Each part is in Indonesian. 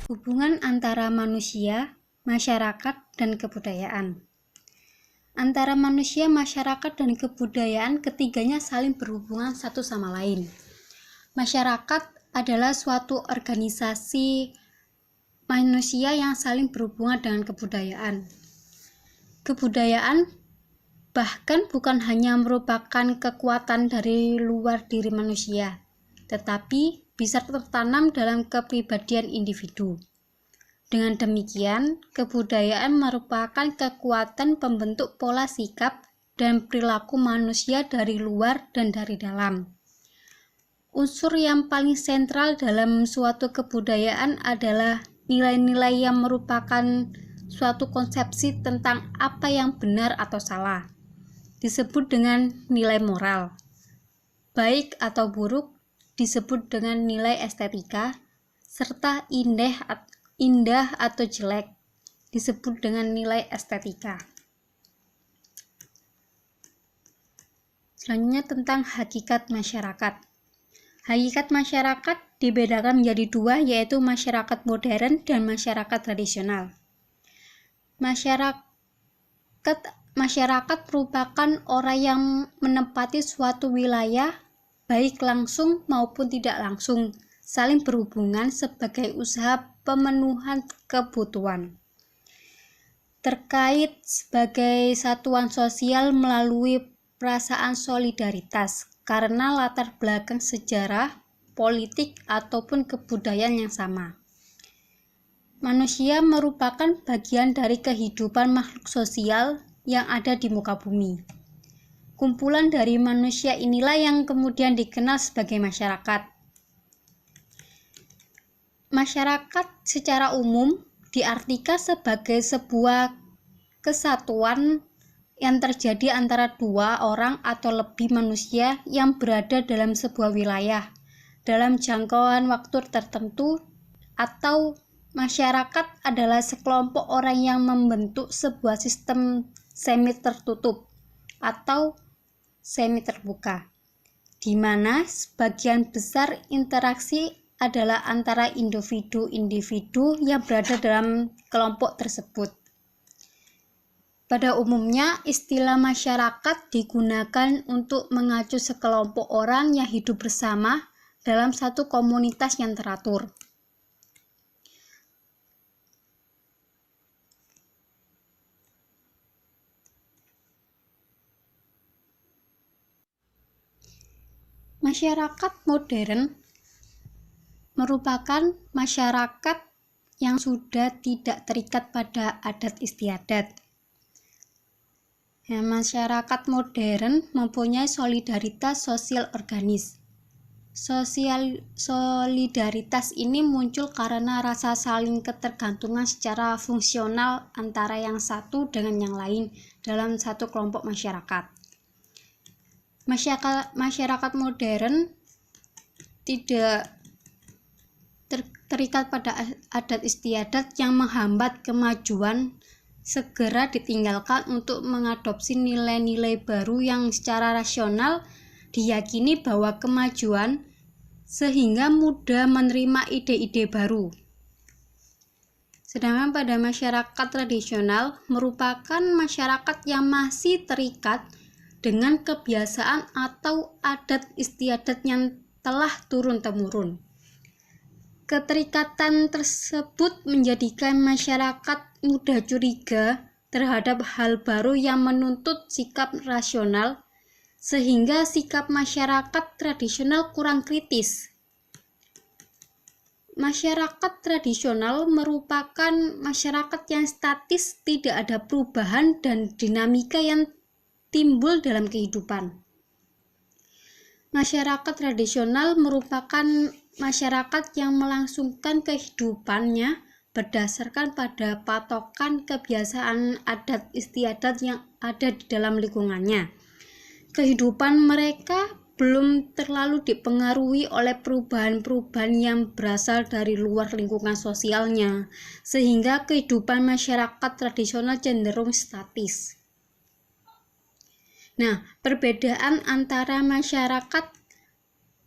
Hubungan antara manusia, masyarakat, dan kebudayaan. Antara manusia, masyarakat, dan kebudayaan ketiganya saling berhubungan satu sama lain. Masyarakat adalah suatu organisasi manusia yang saling berhubungan dengan kebudayaan. Kebudayaan bahkan bukan hanya merupakan kekuatan dari luar diri manusia, tetapi bisa tertanam dalam kepribadian individu. Dengan demikian, kebudayaan merupakan kekuatan pembentuk pola sikap dan perilaku manusia dari luar dan dari dalam. Unsur yang paling sentral dalam suatu kebudayaan adalah nilai-nilai yang merupakan suatu konsepsi tentang apa yang benar atau salah. Disebut dengan nilai moral. Baik atau buruk disebut dengan nilai estetika, serta indah atau jelek disebut dengan nilai estetika. Selanjutnya tentang hakikat masyarakat. Hakikat masyarakat dibedakan menjadi dua, yaitu masyarakat modern dan masyarakat tradisional. Masyarakat merupakan orang yang menempati suatu wilayah, baik langsung maupun tidak langsung, saling berhubungan sebagai usaha pemenuhan kebutuhan. Terkait sebagai satuan sosial melalui perasaan solidaritas karena latar belakang sejarah, politik, ataupun kebudayaan yang sama. Manusia merupakan bagian dari kehidupan makhluk sosial yang ada di muka bumi. Kumpulan dari manusia inilah yang kemudian dikenal sebagai masyarakat. Masyarakat secara umum diartikan sebagai sebuah kesatuan yang terjadi antara dua orang atau lebih manusia yang berada dalam sebuah wilayah dalam jangkauan waktu tertentu, atau masyarakat adalah sekelompok orang yang membentuk sebuah sistem semi tertutup atau semi terbuka, di mana sebagian besar interaksi adalah antara individu-individu yang berada dalam kelompok tersebut. Pada umumnya, istilah masyarakat digunakan untuk mengacu sekelompok orang yang hidup bersama dalam satu komunitas yang teratur. Masyarakat modern merupakan masyarakat yang sudah tidak terikat pada adat istiadat. Masyarakat modern mempunyai solidaritas sosial organis. Solidaritas ini muncul karena rasa saling ketergantungan secara fungsional antara yang satu dengan yang lain dalam satu kelompok masyarakat. Masyarakat modern tidak terikat pada adat istiadat yang menghambat kemajuan, segera ditinggalkan untuk mengadopsi nilai-nilai baru yang secara rasional diyakini bahwa kemajuan, sehingga mudah menerima ide-ide baru. Sedangkan pada masyarakat tradisional merupakan masyarakat yang masih terikat dengan kebiasaan atau adat istiadat yang telah turun-temurun. Keterikatan tersebut menjadikan masyarakat mudah curiga terhadap hal baru yang menuntut sikap rasional, sehingga sikap masyarakat tradisional kurang kritis. Masyarakat tradisional merupakan masyarakat yang statis, tidak ada perubahan dan dinamika yang timbul dalam kehidupan. Masyarakat tradisional merupakan masyarakat yang melangsungkan kehidupannya berdasarkan pada patokan kebiasaan adat istiadat yang ada di dalam lingkungannya. Kehidupan mereka belum terlalu dipengaruhi oleh perubahan-perubahan yang berasal dari luar lingkungan sosialnya, sehingga kehidupan masyarakat tradisional cenderung statis. Nah, perbedaan antara masyarakat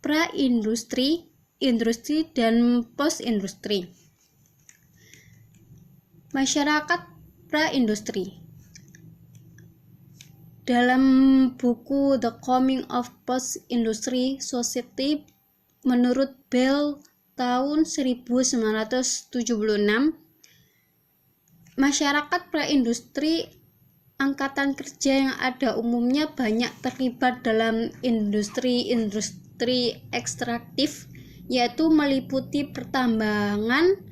pra-industri, industri, dan post-industri. Masyarakat pra-industri. Dalam buku The Coming of Post-Industry Society menurut Bell tahun 1976, masyarakat pra-industri angkatan kerja yang ada umumnya banyak terlibat dalam industri ekstraktif, yaitu meliputi pertambangan,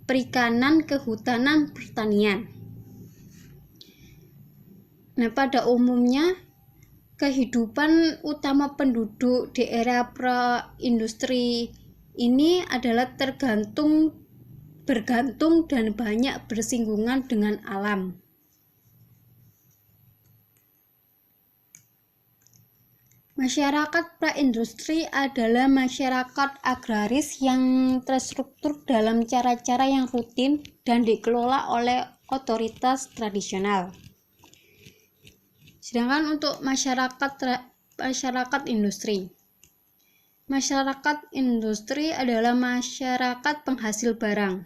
perikanan, kehutanan, pertanian. Nah, pada umumnya kehidupan utama penduduk di era pra-industri ini adalah bergantung dan banyak bersinggungan dengan alam. Masyarakat pra-industri adalah masyarakat agraris yang terstruktur dalam cara-cara yang rutin dan dikelola oleh otoritas tradisional. Sedangkan untuk masyarakat industri. Masyarakat industri adalah masyarakat penghasil barang.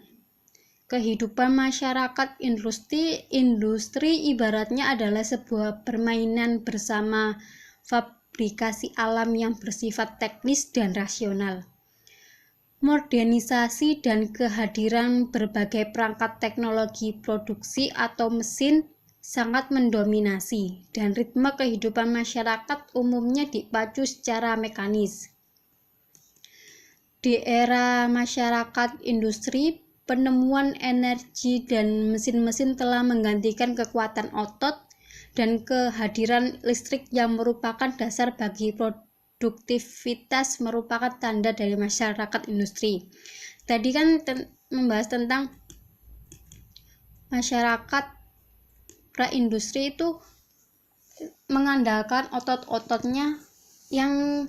Kehidupan masyarakat industri ibaratnya adalah sebuah permainan bersama fabrikasi alam yang bersifat teknis dan rasional. Modernisasi dan kehadiran berbagai perangkat teknologi produksi atau mesin sangat mendominasi, dan ritme kehidupan masyarakat umumnya dipacu secara mekanis. Di era masyarakat industri, penemuan energi dan mesin-mesin telah menggantikan kekuatan otot, dan kehadiran listrik yang merupakan dasar bagi produktivitas merupakan tanda dari masyarakat industri. Tadi kan membahas tentang masyarakat pra-industri itu mengandalkan otot-ototnya yang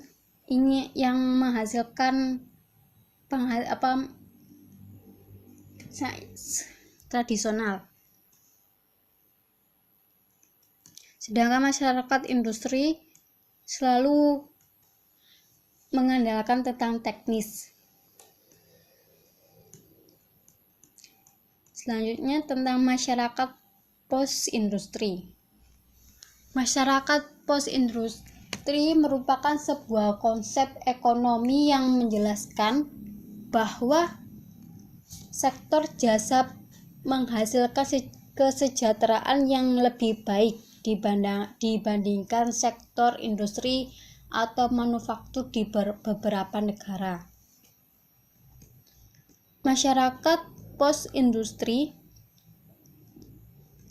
menghasilkan tradisional. Sedangkan masyarakat industri selalu mengandalkan tentang teknis. Selanjutnya tentang masyarakat post-industri. Masyarakat post-industri merupakan sebuah konsep ekonomi yang menjelaskan bahwa sektor jasa menghasilkan kesejahteraan yang lebih baik dibandingkan sektor industri atau manufaktur di beberapa negara. Masyarakat post-industri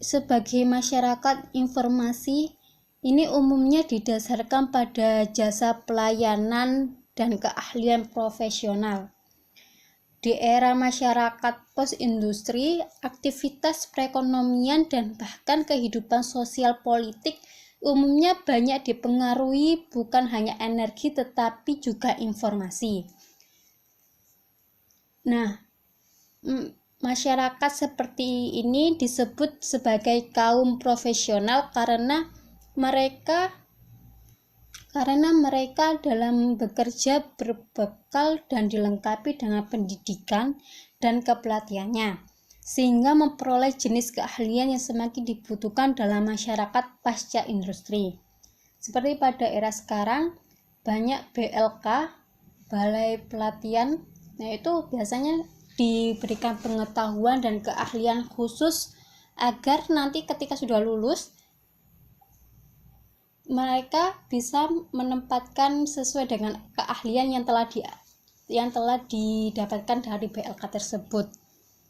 sebagai masyarakat informasi ini umumnya didasarkan pada jasa pelayanan dan keahlian profesional. Di era masyarakat post-industri, aktivitas perekonomian dan bahkan kehidupan sosial politik umumnya banyak dipengaruhi bukan hanya energi tetapi juga informasi. Nah, masyarakat seperti ini disebut sebagai kaum profesional karena mereka dalam bekerja berbekal dan dilengkapi dengan pendidikan dan kepelatihannya, sehingga memperoleh jenis keahlian yang semakin dibutuhkan dalam masyarakat pasca industri. Seperti pada era sekarang, banyak BLK, balai pelatihan, itu biasanya diberikan pengetahuan dan keahlian khusus agar nanti ketika sudah lulus mereka bisa menempatkan sesuai dengan keahlian yang telah didapatkan dari BLK tersebut.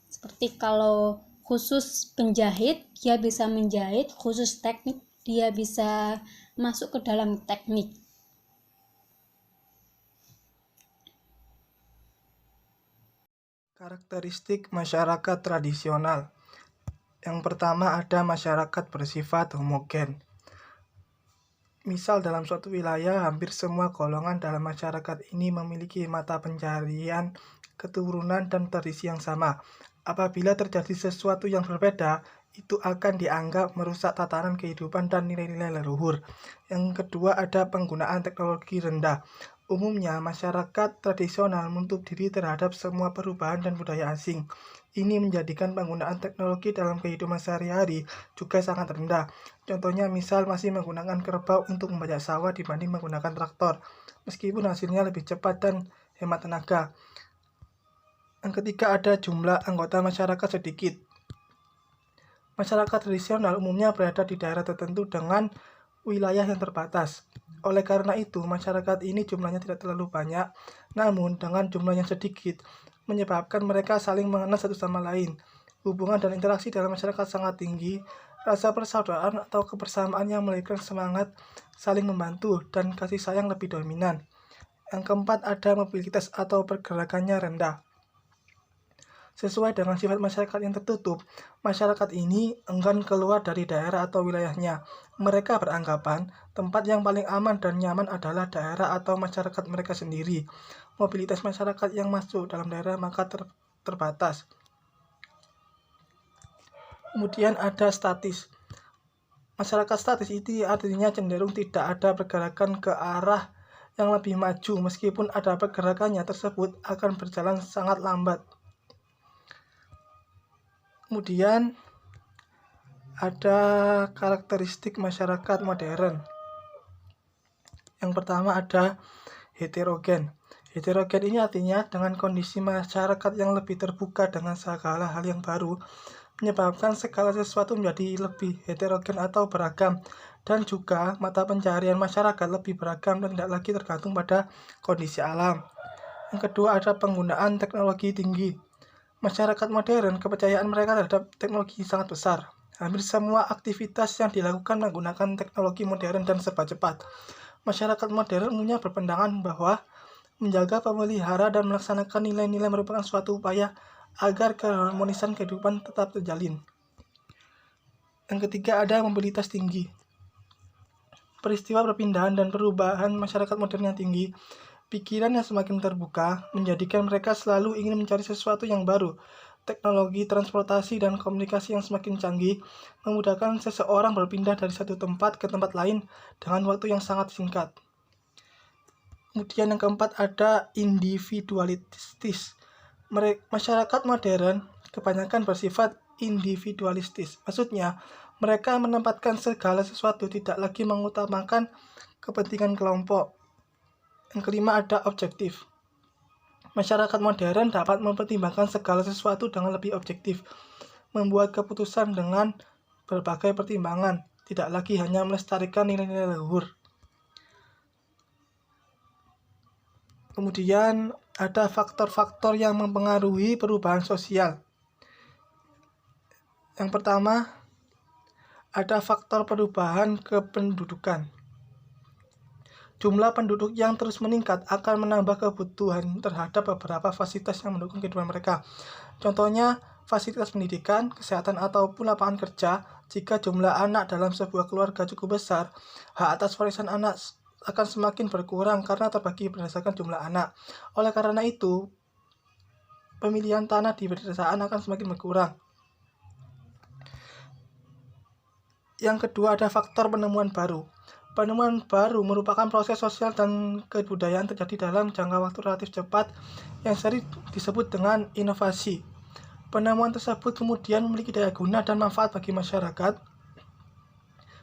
Seperti kalau khusus penjahit, dia bisa menjahit, khusus teknik, dia bisa masuk ke dalam teknik. Karakteristik masyarakat tradisional. Yang pertama ada masyarakat bersifat homogen. Misal dalam suatu wilayah, hampir semua golongan dalam masyarakat ini memiliki mata pencaharian, keturunan, dan tradisi yang sama. Apabila terjadi sesuatu yang berbeda, itu akan dianggap merusak tatanan kehidupan dan nilai-nilai leluhur. Yang kedua ada penggunaan teknologi rendah. Umumnya, masyarakat tradisional menutup diri terhadap semua perubahan dan budaya asing. Ini menjadikan penggunaan teknologi dalam kehidupan sehari-hari juga sangat rendah. Contohnya, misal masih menggunakan kerbau untuk membajak sawah dibanding menggunakan traktor, meskipun hasilnya lebih cepat dan hemat tenaga. Yang ketiga, ada jumlah anggota masyarakat sedikit. Masyarakat tradisional umumnya berada di daerah tertentu dengan wilayah yang terbatas. Oleh karena itu, masyarakat ini jumlahnya tidak terlalu banyak, namun dengan jumlah yang sedikit, menyebabkan mereka saling mengenal satu sama lain. Hubungan dan interaksi dalam masyarakat sangat tinggi, rasa persaudaraan atau kebersamaan yang melahirkan semangat saling membantu dan kasih sayang lebih dominan. Yang keempat, ada mobilitas atau pergerakannya rendah. Sesuai dengan sifat masyarakat yang tertutup, masyarakat ini enggan keluar dari daerah atau wilayahnya. Mereka beranggapan tempat yang paling aman dan nyaman adalah daerah atau masyarakat mereka sendiri. Mobilitas masyarakat yang masuk dalam daerah maka terbatas. Kemudian ada statis. Masyarakat statis itu artinya cenderung tidak ada pergerakan ke arah yang lebih maju, meskipun ada pergerakannya tersebut akan berjalan sangat lambat. Kemudian ada karakteristik masyarakat modern. Yang pertama ada heterogen. Heterogen ini artinya dengan kondisi masyarakat yang lebih terbuka dengan segala hal yang baru, menyebabkan segala sesuatu menjadi lebih heterogen atau beragam, dan juga mata pencaharian masyarakat lebih beragam dan tidak lagi tergantung pada kondisi alam. Yang kedua ada penggunaan teknologi tinggi. Masyarakat modern, kepercayaan mereka terhadap teknologi sangat besar. Hampir semua aktivitas yang dilakukan menggunakan teknologi modern dan serba cepat. Masyarakat modern umumnya berpandangan bahwa menjaga, memelihara, dan melaksanakan nilai-nilai merupakan suatu upaya agar keharmonisan kehidupan tetap terjalin. Yang ketiga ada mobilitas tinggi. Peristiwa perpindahan dan perubahan masyarakat modern yang tinggi, pikiran yang semakin terbuka menjadikan mereka selalu ingin mencari sesuatu yang baru. Teknologi, transportasi, dan komunikasi yang semakin canggih memudahkan seseorang berpindah dari satu tempat ke tempat lain dengan waktu yang sangat singkat. Kemudian yang keempat ada individualistis. Masyarakat modern kebanyakan bersifat individualistis. Maksudnya, mereka menempatkan segala sesuatu, tidak lagi mengutamakan kepentingan kelompok. Yang kelima ada objektif. Masyarakat modern dapat mempertimbangkan segala sesuatu dengan lebih objektif, membuat keputusan dengan berbagai pertimbangan, tidak lagi hanya melestarikan nilai-nilai leluhur. Kemudian ada faktor-faktor yang mempengaruhi perubahan sosial. Yang pertama, ada faktor perubahan kependudukan. Jumlah penduduk yang terus meningkat akan menambah kebutuhan terhadap beberapa fasilitas yang mendukung kehidupan mereka. Contohnya, fasilitas pendidikan, kesehatan, ataupun lapangan kerja. Jika jumlah anak dalam sebuah keluarga cukup besar, hak atas warisan anak akan semakin berkurang karena terbagi berdasarkan jumlah anak. Oleh karena itu, pemilihan tanah di pedesaan akan semakin berkurang. Yang kedua ada faktor penemuan baru. Penemuan baru merupakan proses sosial dan kebudayaan terjadi dalam jangka waktu relatif cepat yang sering disebut dengan inovasi. Penemuan tersebut kemudian memiliki daya guna dan manfaat bagi masyarakat,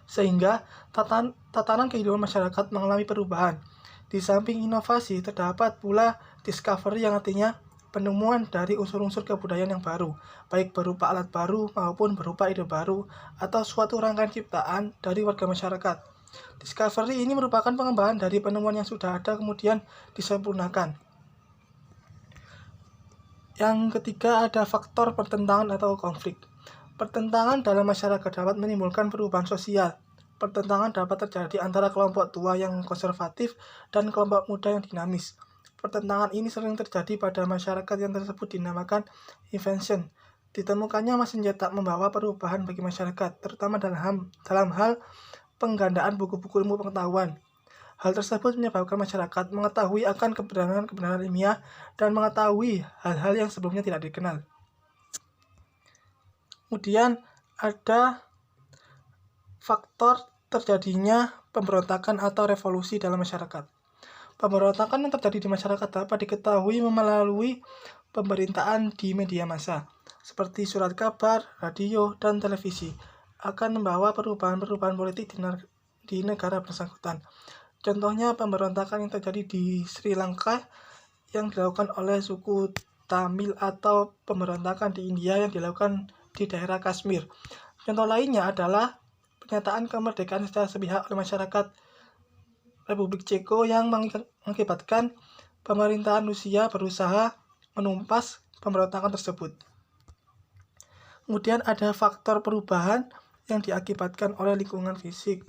sehingga tatanan kehidupan masyarakat mengalami perubahan. Di samping inovasi, terdapat pula discovery yang artinya penemuan dari unsur-unsur kebudayaan yang baru, baik berupa alat baru maupun berupa ide baru atau suatu rangkaian ciptaan dari warga masyarakat. Discovery ini merupakan pengembangan dari penemuan yang sudah ada kemudian disempurnakan. Yang ketiga ada faktor pertentangan atau konflik. Pertentangan dalam masyarakat dapat menimbulkan perubahan sosial. Pertentangan dapat terjadi antara kelompok tua yang konservatif dan kelompok muda yang dinamis. Pertentangan ini sering terjadi pada masyarakat yang tersebut dinamakan invention. Ditemukannya mesin cetak membawa perubahan bagi masyarakat, terutama dalam hal penggandaan buku-buku ilmu pengetahuan. Hal tersebut menyebabkan masyarakat mengetahui akan kebenaran ilmiah dan mengetahui hal-hal yang sebelumnya tidak dikenal. Kemudian ada faktor terjadinya pemberontakan atau revolusi dalam masyarakat. Pemberontakan yang terjadi di masyarakat dapat diketahui melalui pemberitaan di media massa, seperti surat kabar, radio, dan televisi, akan membawa perubahan-perubahan politik di negara bersangkutan. Contohnya pemberontakan yang terjadi di Sri Lanka yang dilakukan oleh suku Tamil atau pemberontakan di India yang dilakukan di daerah Kashmir. Contoh lainnya adalah pernyataan kemerdekaan secara sepihak oleh masyarakat Republik Ceko yang mengakibatkan pemerintahan Rusia berusaha menumpas pemberontakan tersebut. Kemudian ada faktor perubahan yang diakibatkan oleh lingkungan fisik.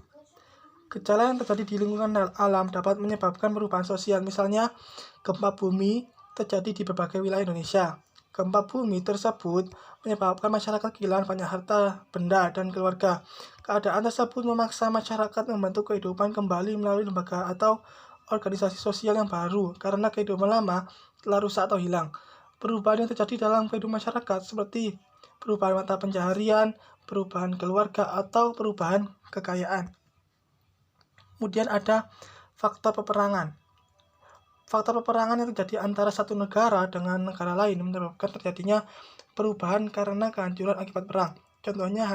Gejala yang terjadi di lingkungan alam dapat menyebabkan perubahan sosial, misalnya gempa bumi terjadi di berbagai wilayah Indonesia. Gempa bumi tersebut menyebabkan masyarakat kehilangan banyak harta, benda, dan keluarga. Keadaan tersebut memaksa masyarakat membentuk kehidupan kembali melalui lembaga atau organisasi sosial yang baru karena kehidupan lama telah rusak atau hilang. Perubahan yang terjadi dalam kehidupan masyarakat seperti perubahan mata pencaharian, perubahan keluarga, atau perubahan kekayaan. Kemudian ada faktor peperangan. Faktor peperangan yang terjadi antara satu negara dengan negara lain menyebabkan terjadinya perubahan karena kehancuran akibat perang. Contohnya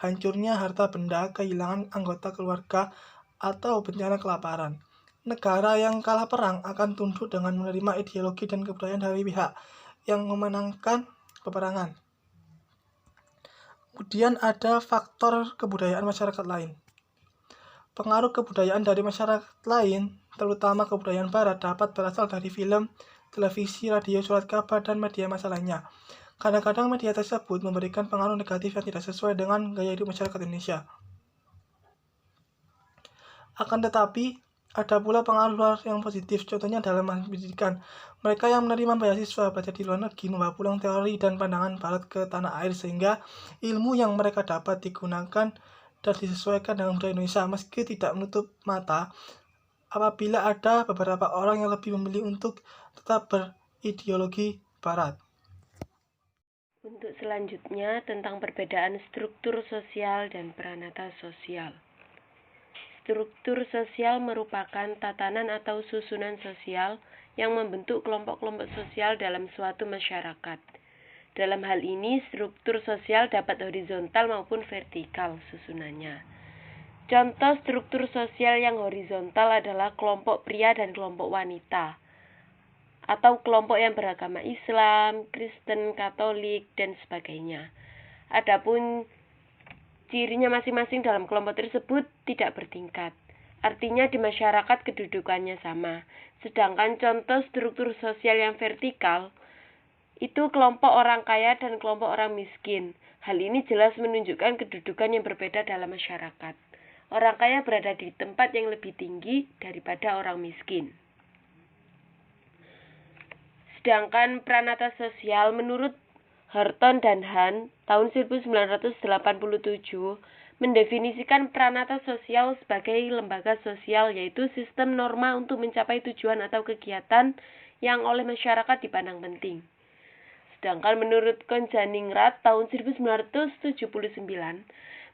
hancurnya harta benda, kehilangan anggota keluarga, atau bencana kelaparan. Negara yang kalah perang akan tunduk dengan menerima ideologi dan kebudayaan dari pihak yang memenangkan peperangan. Kemudian ada faktor kebudayaan masyarakat lain. Pengaruh kebudayaan dari masyarakat lain, terutama kebudayaan barat, dapat berasal dari film, televisi, radio, surat kabar, dan media massa lainnya. Kadang-kadang media tersebut memberikan pengaruh negatif yang tidak sesuai dengan gaya hidup masyarakat Indonesia. Akan tetapi, ada pula pengaruh luar yang positif, contohnya dalam pendidikan. Mereka yang menerima beasiswa belajar di luar negeri membawa pulang teori dan pandangan barat ke tanah air sehingga ilmu yang mereka dapat digunakan dan disesuaikan dengan budaya Indonesia, meski tidak menutup mata apabila ada beberapa orang yang lebih memilih untuk tetap berideologi barat. Untuk selanjutnya tentang perbedaan struktur sosial dan pranata sosial. Struktur sosial merupakan tatanan atau susunan sosial yang membentuk kelompok-kelompok sosial dalam suatu masyarakat. Dalam hal ini, struktur sosial dapat horizontal maupun vertikal susunannya. Contoh struktur sosial yang horizontal adalah kelompok pria dan kelompok wanita, atau kelompok yang beragama Islam, Kristen, Katolik, dan sebagainya. Adapun cirinya masing-masing dalam kelompok tersebut tidak bertingkat. Artinya di masyarakat kedudukannya sama. Sedangkan contoh struktur sosial yang vertikal itu kelompok orang kaya dan kelompok orang miskin. Hal ini jelas menunjukkan kedudukan yang berbeda dalam masyarakat. Orang kaya berada di tempat yang lebih tinggi daripada orang miskin. Sedangkan pranata sosial menurut Horton dan Hahn tahun 1987 mendefinisikan pranata sosial sebagai lembaga sosial, yaitu sistem norma untuk mencapai tujuan atau kegiatan yang oleh masyarakat dipandang penting. Sedangkan menurut Konjaningrat tahun 1979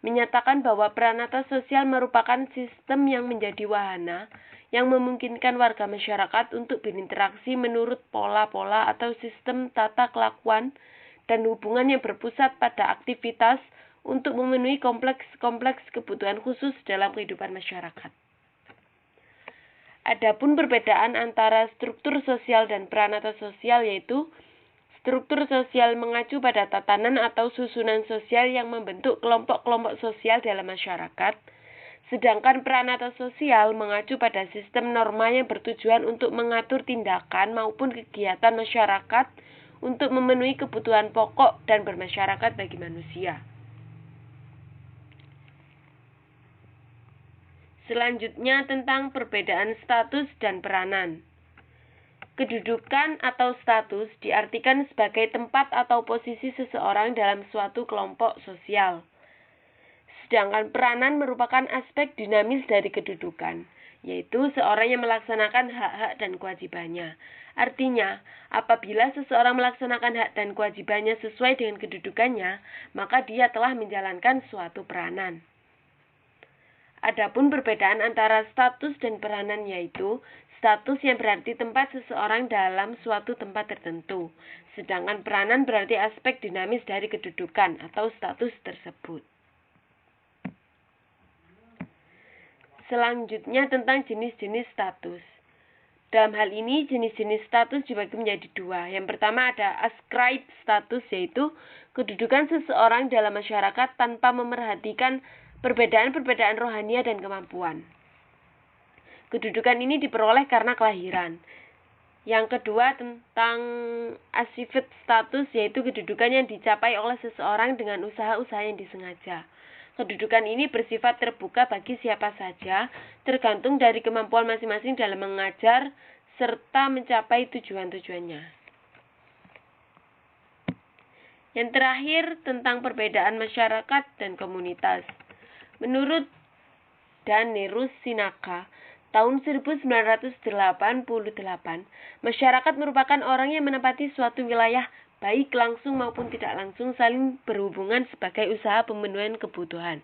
menyatakan bahwa pranata sosial merupakan sistem yang menjadi wahana yang memungkinkan warga masyarakat untuk berinteraksi menurut pola-pola atau sistem tata kelakuan dan hubungan yang berpusat pada aktivitas untuk memenuhi kompleks kebutuhan khusus dalam kehidupan masyarakat. Adapun perbedaan antara struktur sosial dan pranata sosial yaitu struktur sosial mengacu pada tatanan atau susunan sosial yang membentuk kelompok-kelompok sosial dalam masyarakat, sedangkan pranata sosial mengacu pada sistem norma yang bertujuan untuk mengatur tindakan maupun kegiatan masyarakat untuk memenuhi kebutuhan pokok dan bermasyarakat bagi manusia. Selanjutnya tentang perbedaan status dan peranan. Kedudukan atau status diartikan sebagai tempat atau posisi seseorang dalam suatu kelompok sosial. Sedangkan peranan merupakan aspek dinamis dari kedudukan, yaitu seorang yang melaksanakan hak-hak dan kewajibannya. Artinya, apabila seseorang melaksanakan hak dan kewajibannya sesuai dengan kedudukannya, maka dia telah menjalankan suatu peranan. Adapun perbedaan antara status dan peranan yaitu status yang berarti tempat seseorang dalam suatu tempat tertentu, sedangkan peranan berarti aspek dinamis dari kedudukan atau status tersebut. Selanjutnya tentang jenis-jenis status. Dalam hal ini, jenis-jenis status dibagi menjadi dua. Yang pertama ada ascribed status, yaitu kedudukan seseorang dalam masyarakat tanpa memerhatikan perbedaan-perbedaan rohania dan kemampuan. Kedudukan ini diperoleh karena kelahiran. Yang kedua tentang achieved status, yaitu kedudukan yang dicapai oleh seseorang dengan usaha-usaha yang disengaja. Kedudukan ini bersifat terbuka bagi siapa saja, tergantung dari kemampuan masing-masing dalam mengajar serta mencapai tujuan-tujuannya. Yang terakhir tentang perbedaan masyarakat dan komunitas. Menurut Danerus Sinaka, tahun 1988, masyarakat merupakan orang yang menempati suatu wilayah baik langsung maupun tidak langsung saling berhubungan sebagai usaha pemenuhan kebutuhan.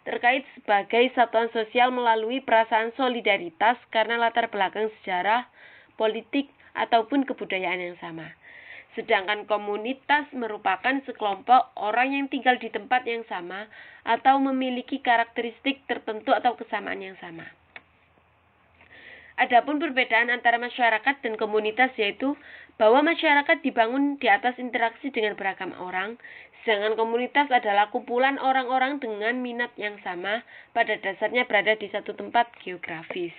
Terkait sebagai satuan sosial melalui perasaan solidaritas karena latar belakang sejarah, politik, ataupun kebudayaan yang sama. Sedangkan komunitas merupakan sekelompok orang yang tinggal di tempat yang sama atau memiliki karakteristik tertentu atau kesamaan yang sama. Adapun perbedaan antara masyarakat dan komunitas yaitu bahwa masyarakat dibangun di atas interaksi dengan beragam orang, sedangkan komunitas adalah kumpulan orang-orang dengan minat yang sama, pada dasarnya berada di satu tempat geografis.